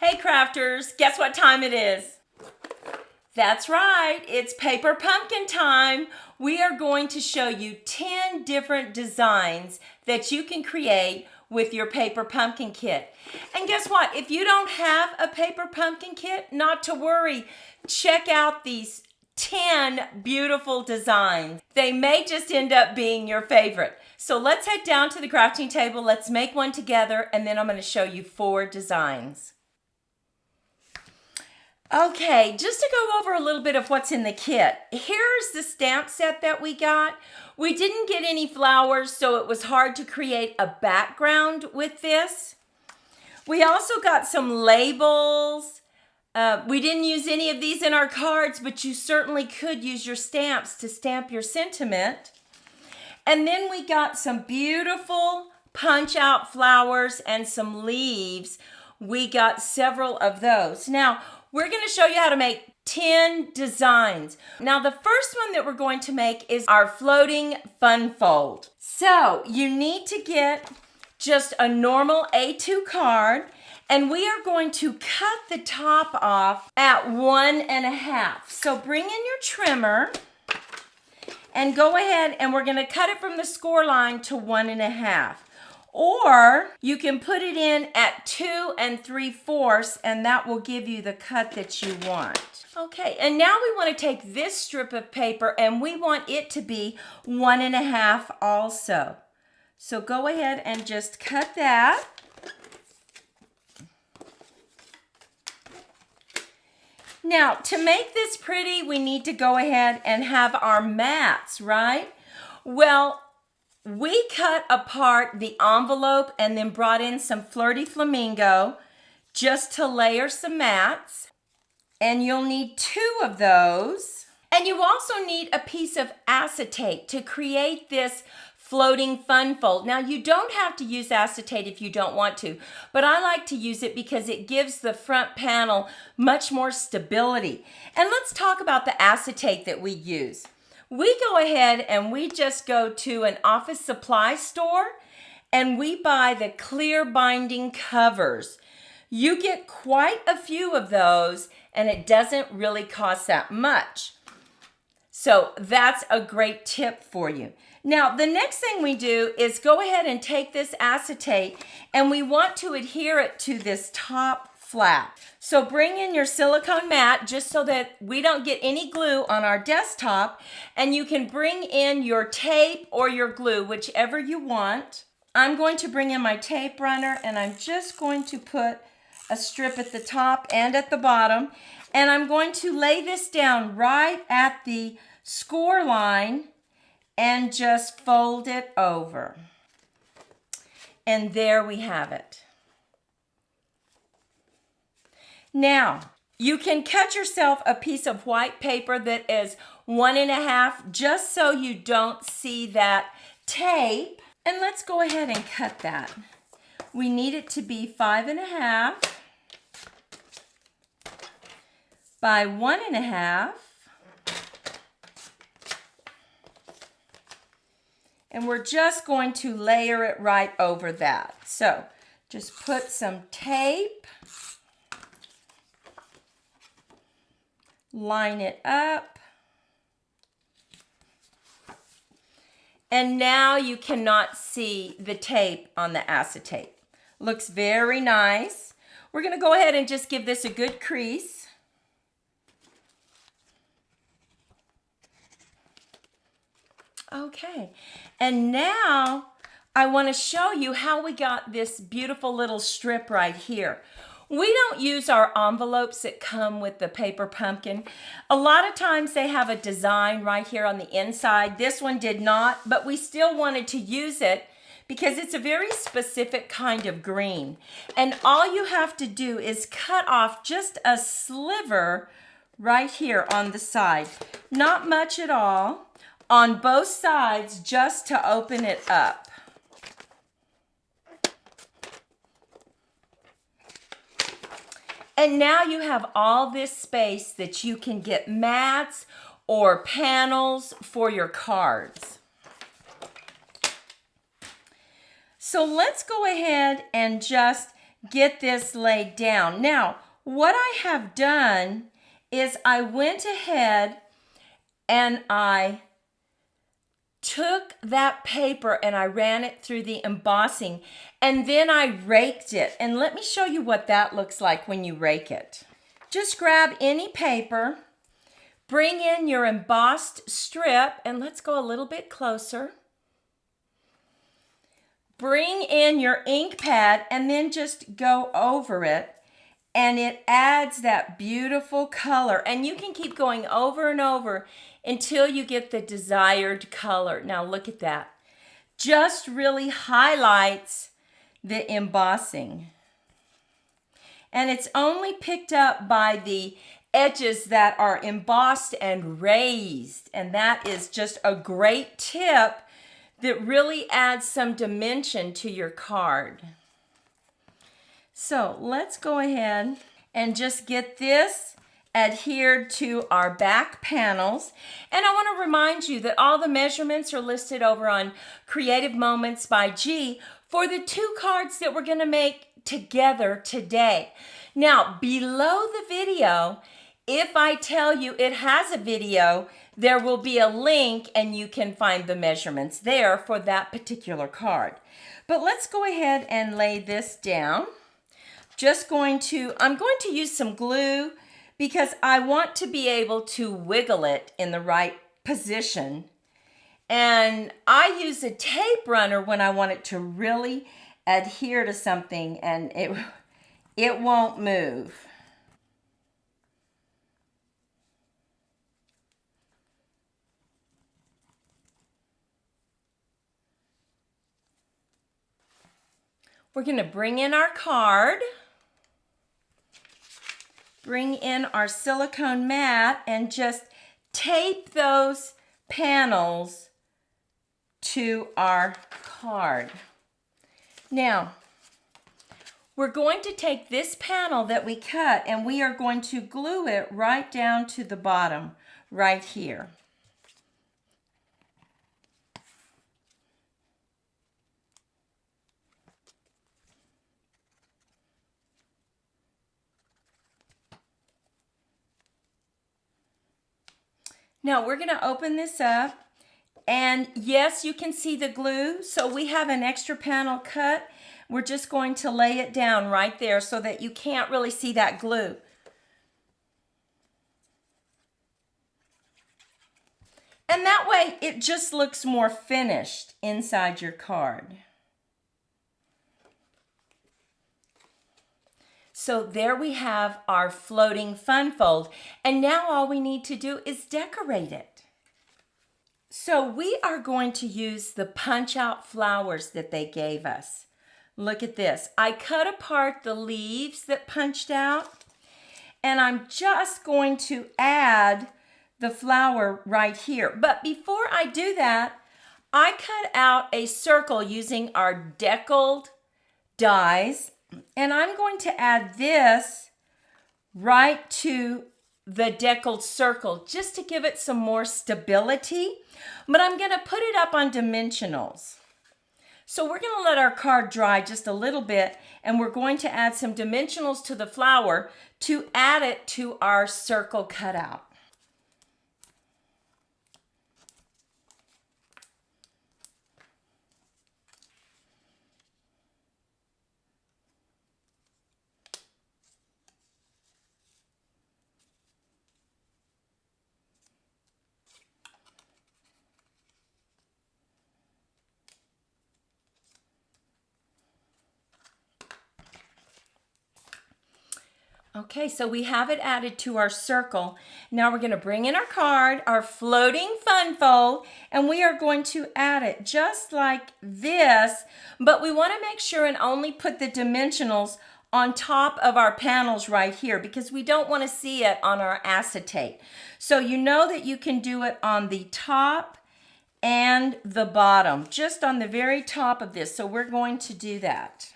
Hey crafters, guess what time it is? That's right, it's paper pumpkin time. We are going to show you 10 different designs that you can create with your paper pumpkin kit. And guess what? If you don't have a paper pumpkin kit, not to worry. Check out these 10 beautiful designs. They may just end up being your favorite. So let's head down to the crafting table. Let's make one together, and then I'm going to show you 4 designs. Okay, just to go over a little bit of what's in the kit. Here's the stamp set that we got. We didn't get any flowers, so it was hard to create a background with this. We also got some labels. We didn't use any of these in our cards, but you certainly could use your stamps to stamp your sentiment. And then we got some beautiful punch-out flowers and some leaves. We got several of those. Now, we're going to show you how to make 10 designs. Now, the first one that we're going to make is our floating fun fold. So, you need to get just a normal A2 card, and we are going to cut the top off at 1.5. So, bring in your trimmer and go ahead, and we're going to cut it from the score line to 1.5. Or you can put it in at 2 3/4, and that will give you the cut that you want. Okay, and now we want to take this strip of paper and we want it to be 1.5 also. So go ahead and just cut that. Now, to make this pretty, we need to go ahead and have our mats, right? Well, we cut apart the envelope and then brought in some Flirty Flamingo just to layer some mats. And you'll need 2 of those. And you also need a piece of acetate to create this floating fun fold. Now, you don't have to use acetate if you don't want to, but I like to use it because it gives the front panel much more stability. And let's talk about the acetate that we use. We go ahead and we just go to an office supply store and we buy the clear binding covers. You get quite a few of those and it doesn't really cost that much. So that's a great tip for you. Now, the next thing we do is go ahead and take this acetate and we want to adhere it to this top flap. So bring in your silicone mat just so that we don't get any glue on our desktop, and you can bring in your tape or your glue, whichever you want. I'm going to bring in my tape runner and I'm just going to put a strip at the top and at the bottom, and I'm going to lay this down right at the score line and just fold it over. And there we have it. Now, you can cut yourself a piece of white paper that is 1.5 just so you don't see that tape. And let's go ahead and cut that. We need it to be 5.5 by 1.5. And we're just going to layer it right over that. So just put some tape. Line it up. And now you cannot see the tape on the acetate. Looks very nice. We're going to go ahead and just give this a good crease. Okay, and now I want to show you how we got this beautiful little strip right here. We don't use our envelopes that come with the paper pumpkin. A lot of times they have a design right here on the inside. This one did not, but we still wanted to use it because it's a very specific kind of green. And all you have to do is cut off just a sliver right here on the side. Not much at all. On both sides, just to open it up. And now you have all this space that you can get mats or panels for your cards. So let's go ahead and just get this laid down. Now, what I have done is I went ahead and I took that paper and I ran it through the embossing, and then I raked it. And let me show you what that looks like when you rake it. Just grab any paper, bring in your embossed strip, and let's go a little bit closer. Bring in your ink pad and then just go over it, and it adds that beautiful color. And you can keep going over and over until you get the desired color. Now look at that. Just really highlights the embossing. And it's only picked up by the edges that are embossed and raised. And that is just a great tip that really adds some dimension to your card. So let's go ahead and just get this adhered to our back panels. And I want to remind you that all the measurements are listed over on Creative Moments by G for the 2 cards that we're going to make together today. Now, below the video, if I tell you it has a video, there will be a link and you can find the measurements there for that particular card. But let's go ahead and lay this down. I'm going to use some glue because I want to be able to wiggle it in the right position. And I use a tape runner when I want it to really adhere to something and it won't move. We're going to bring in our card, bring in our silicone mat, and just tape those panels to our card. Now, we're going to take this panel that we cut and we are going to glue it right down to the bottom, right here. Now we're going to open this up, and yes, you can see the glue. So we have an extra panel cut. We're just going to lay it down right there so that you can't really see that glue. And that way it just looks more finished inside your card. So there we have our floating fun fold. And now all we need to do is decorate it. So we are going to use the punch out flowers that they gave us. Look at this. I cut apart the leaves that punched out, and I'm just going to add the flower right here. But before I do that, I cut out a circle using our deckled dies, and I'm going to add this right to the deckled circle just to give it some more stability. But I'm going to put it up on dimensionals. So we're going to let our card dry just a little bit, and we're going to add some dimensionals to the flower to add it to our circle cutout. Okay, so we have it added to our circle. Now we're going to bring in our card, our floating fun fold, and we are going to add it just like this, but we want to make sure and only put the dimensionals on top of our panels right here because we don't want to see it on our acetate. So you know that you can do it on the top and the bottom, just on the very top of this. So we're going to do that.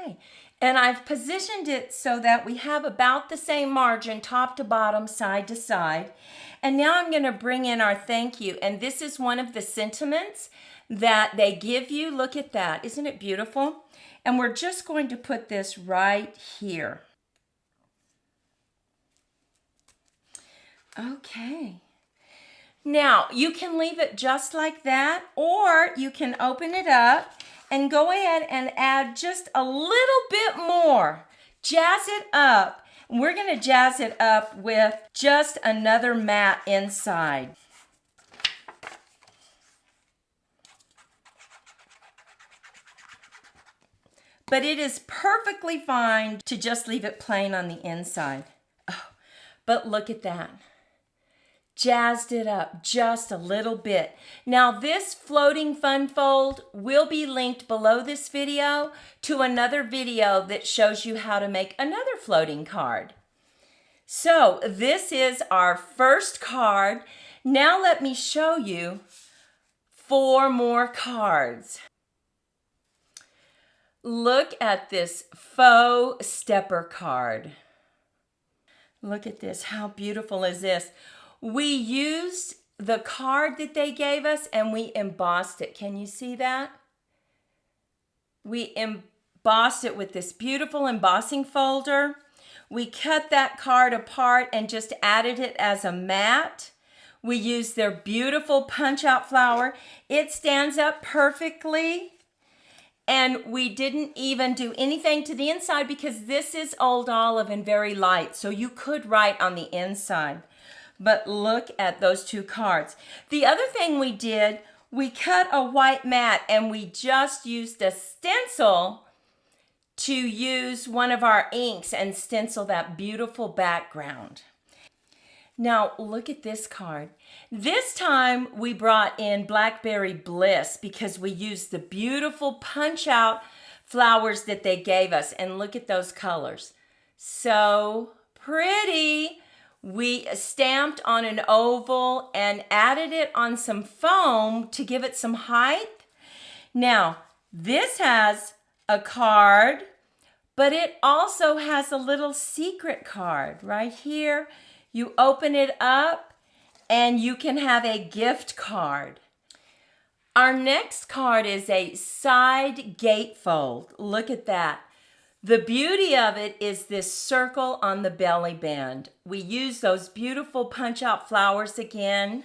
Okay, and I've positioned it so that we have about the same margin, top to bottom, side to side. And now I'm going to bring in our thank you. And this is one of the sentiments that they give you. Look at that. Isn't it beautiful? And we're just going to put this right here. Okay. Now, you can leave it just like that, or you can open it up and go ahead and add just a little bit more. Jazz it up. We're going to jazz it up with just another mat inside. But it is perfectly fine to just leave it plain on the inside. Oh, but look at that. Jazzed it up just a little bit. Now this floating fun fold will be linked below this video to another video that shows you how to make another floating card. So this is our first card. Now let me show you 4 more cards. Look at this faux stepper card. Look at this. How beautiful is this? We used the card that they gave us and we embossed it. Can you see that? We embossed it with this beautiful embossing folder. We cut that card apart and just added it as a mat. We used their beautiful punch-out flower. It stands up perfectly. And we didn't even do anything to the inside because this is old olive and very light. So you could write on the inside. But look at those 2 cards. The other thing we did, we cut a white mat and we just used a stencil to use one of our inks and stencil that beautiful background. Now look at this card. This time we brought in Blackberry Bliss because we used the beautiful punch-out flowers that they gave us. And look at those colors. So pretty. We stamped on an oval and added it on some foam to give it some height. Now, this has a card, but it also has a little secret card right here. You open it up and you can have a gift card. Our next card is a side gatefold. Look at that. The beauty of it is this circle on the belly band. We use those beautiful punch-out flowers again.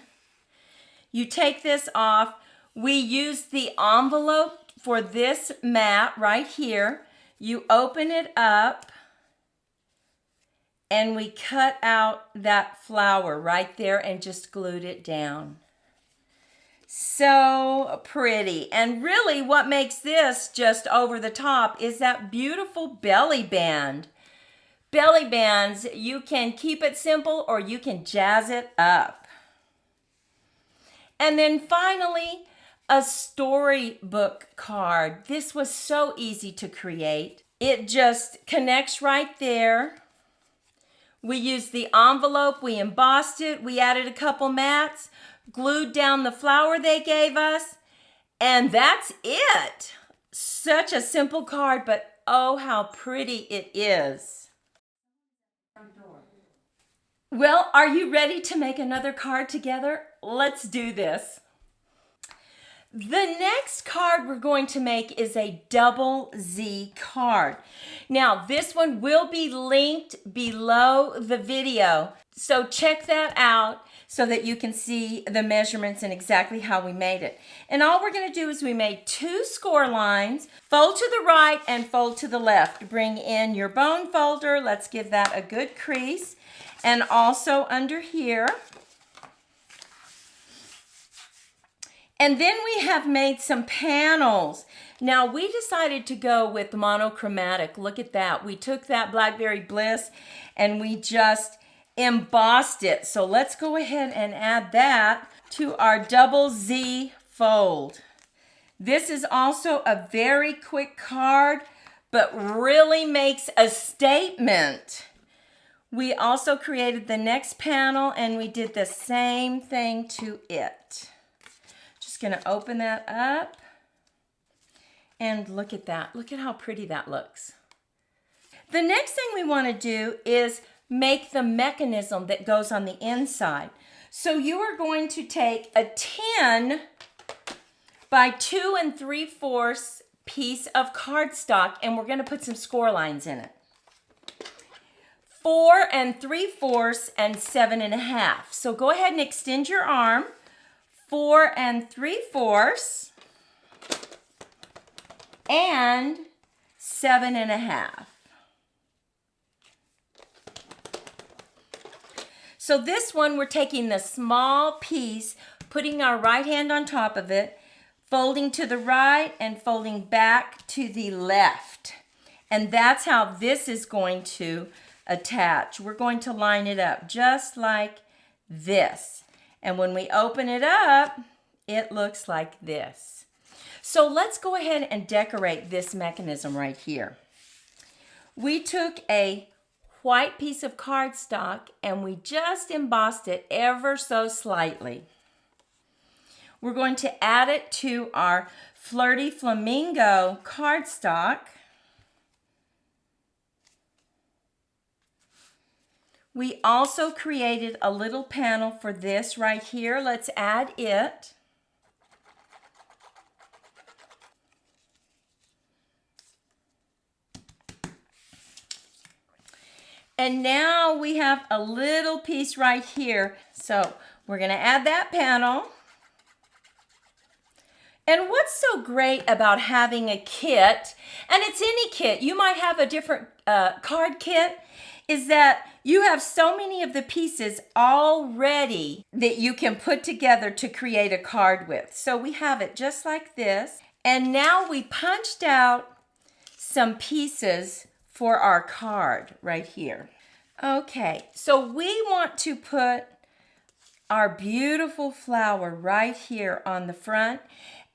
You take this off. We use the envelope for this mat right here. You open it up and we cut out that flower right there and just glued it down. So pretty. And really what makes this just over the top is that beautiful belly band. Belly bands, you can keep it simple or you can jazz it up. And then finally, a storybook card. This was so easy to create. It just connects right there. We used the envelope, we embossed it, we added a couple mats, glued down the flower they gave us, and that's it. Such a simple card, but oh, how pretty it is. Well, are you ready to make another card together? Let's do this. The next card we're going to make is a double Z card. Now, this one will be linked below the video, so check that out so that you can see the measurements and exactly how we made it. And all we're going to do is we made 2 score lines, fold to the right and fold to the left. Bring in your bone folder. Let's give that a good crease. And also under here. And then we have made some panels. Now we decided to go with monochromatic. Look at that. We took that Blackberry Bliss and we just embossed it. So let's go ahead and add that to our double Z fold. This is also a very quick card, but really makes a statement. We also created the next panel and we did the same thing to it. Just going to open that up And look at that. Look at how pretty that looks. The next thing we want to do is make the mechanism that goes on the inside. So you are going to take a 10 by 2 3/4 piece of cardstock, and we're going to put some score lines in it. 4 3/4 and 7 1/2. So go ahead and extend your arm. 4 3/4 and 7 1/2. So this one, we're taking the small piece, putting our right hand on top of it, folding to the right and folding back to the left. And that's how this is going to attach. We're going to line it up just like this. And when we open it up, it looks like this. So let's go ahead and decorate this mechanism right here. We took a white piece of cardstock and we just embossed it ever so slightly. We're going to add it to our Flirty Flamingo cardstock. We also created a little panel for this right here. Let's add it. And now we have a little piece right here. So we're going to add that panel. And what's so great about having a kit, and it's any kit, you might have a different card kit, is that you have so many of the pieces already that you can put together to create a card with. So we have it just like this. And now we punched out some pieces for our card right here. Okay, so we want to put our beautiful flower right here on the front.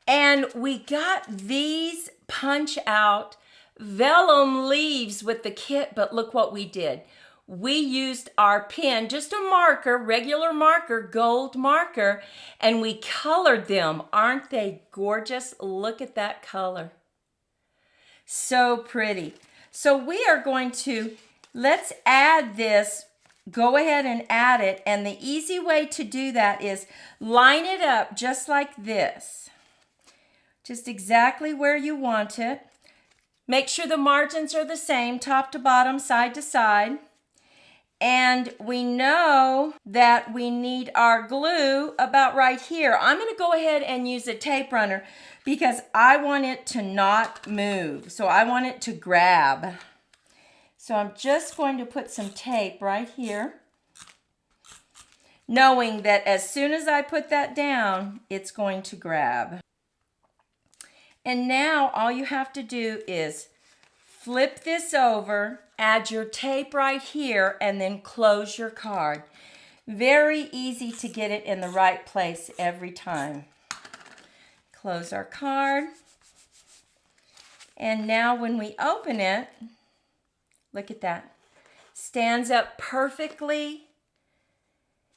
And we got these punch out vellum leaves with the kit, but look what we did. We used our pen, just a marker, regular marker, gold marker, and we colored them. Aren't they gorgeous? Look at that color. So pretty. So we are going to, let's add this. Go ahead and add it. And the easy way to do that is line it up just like this. Just exactly where you want it. Make sure the margins are the same, top to bottom, side to side. And we know that we need our glue about right here. I'm going to go ahead and use a tape runner because I want it to not move. So I want it to grab. So I'm just going to put some tape right here, knowing that as soon as I put that down, it's going to grab. And now all you have to do is flip this over, add your tape right here, and then close your card. Very easy to get it in the right place every time. Close our card. And now when we open it, look at that. Stands up perfectly.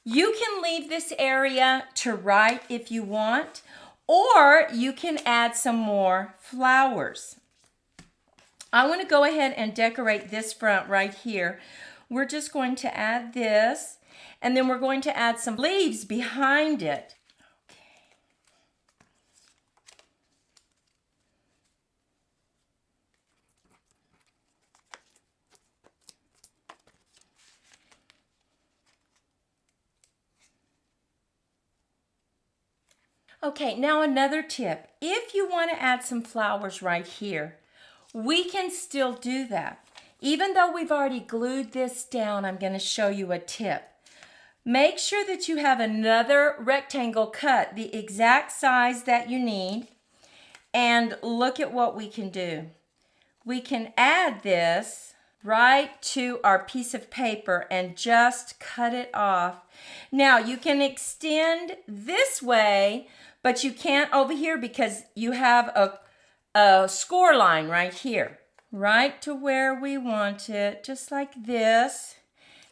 You can leave this area to write if you want, or you can add some more flowers. I want to go ahead and decorate this front right here. We're just going to add this, and then we're going to add some leaves behind it. Okay, now another tip. If you want to add some flowers right here, we can still do that. Even though we've already glued this down, I'm going to show you a tip. Make sure that you have another rectangle cut the exact size that you need. And look at what we can do. We can add this right to our piece of paper and just cut it off. Now you can extend this way, but you can't over here because you have a score line right here, right to where we want it, just like this.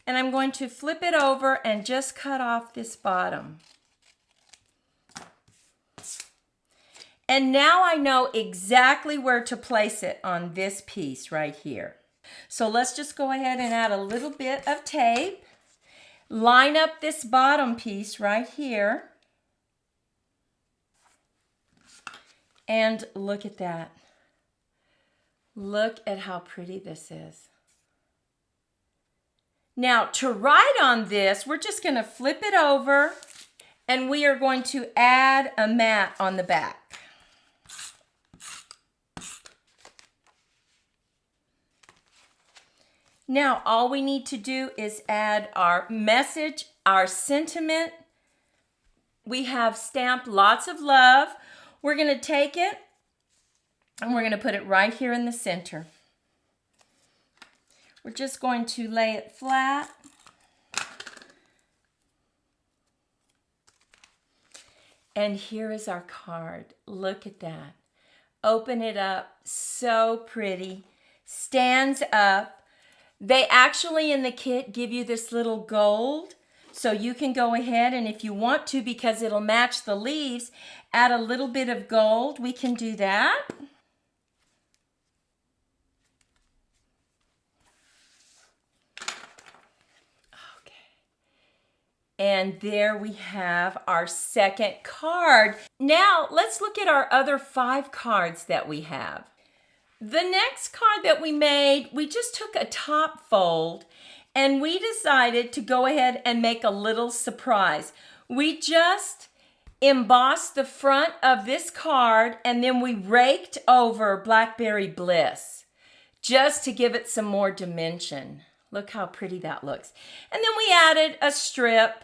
And I'm going to flip it over and just cut off this bottom. And now I know exactly where to place it on this piece right here. So let's just go ahead and add a little bit of tape. Line up this bottom piece right here. And look at that. Look at how pretty this is. Now, to write on this, we're just going to flip it over and we are going to add a mat on the back. Now, all we need to do is add our message, our sentiment. We have stamped lots of love. We're going to take it and we're going to put it right here in the center. We're just going to lay it flat. And here is our card. Look at that. Open it up. So pretty. Stands up. They actually in the kit give you this little gold. So you can go ahead and if you want to, because it'll match the leaves, add a little bit of gold. We can do that. And there we have our second card. Now let's look at our other 5 cards that we have. The next card that we made, we just took a top fold and we decided to go ahead and make a little surprise. We just embossed the front of this card and then we raked over Blackberry Bliss just to give it some more dimension. Look how pretty that looks. And then we added a strip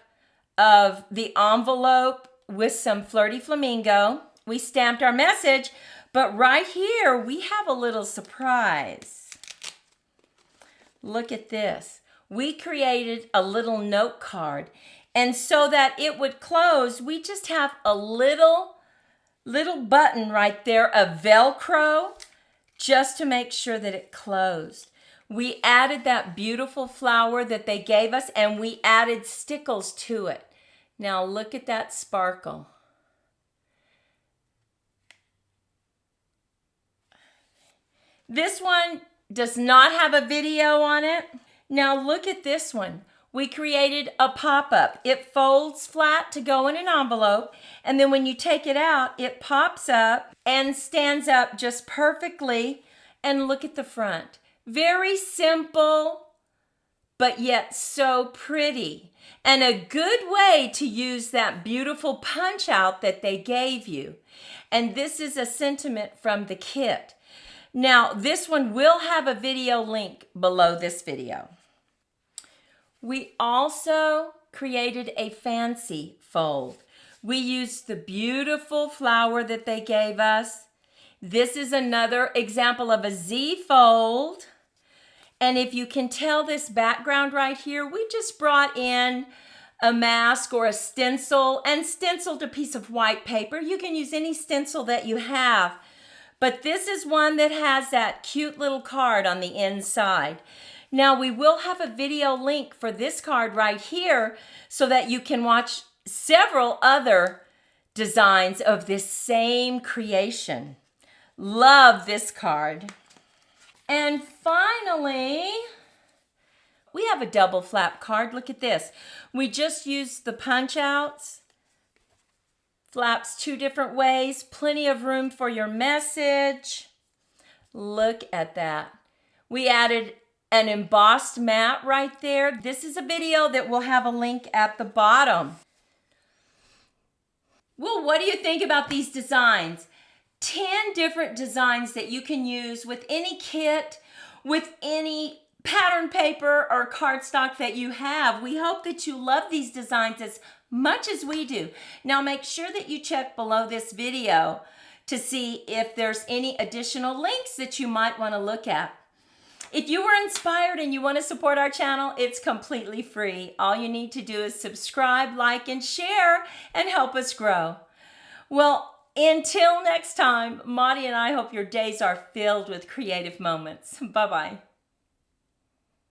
of the envelope with some Flirty Flamingo. We stamped our message, but right here we have a little surprise. Look at this. We created a little note card, and so that it would close, we just have a little button right there of Velcro just to make sure that it closed. We added that beautiful flower that they gave us and we added stickles to it. Now look at that sparkle. This one does not have a video on it. Now look at this one. We created a pop-up. It folds flat to go in an envelope, and then when you take it out, it pops up and stands up just perfectly. And look at the front. Very simple, but yet so pretty. And a good way to use that beautiful punch out that they gave you. And this is a sentiment from the kit. Now, this one will have a video link below this video. We also created a fancy fold. We used the beautiful flower that they gave us. This is another example of a Z fold. And if you can tell this background right here, we just brought in a mask or a stencil and stenciled a piece of white paper. You can use any stencil that you have. But this is one that has that cute little card on the inside. Now we will have a video link for this card right here so that you can watch several other designs of this same creation. Love this card. And finally, we have a double flap card. Look at this. We just used the punch outs. Flaps 2 different ways. Plenty of room for your message. Look at that. We added an embossed mat right there. This is a video that will have a link at the bottom. Well, what do you think about these designs? 10 different designs that you can use with any kit, with any pattern paper or cardstock that you have. We hope that you love these designs as much as we do. Now make sure that you check below this video to see if there's any additional links that you might want to look at. If you were inspired and you want to support our channel, it's completely free. All you need to do is subscribe, like, and share and help us grow. Well, until next time, Maudie and I hope your days are filled with creative moments. Bye-bye.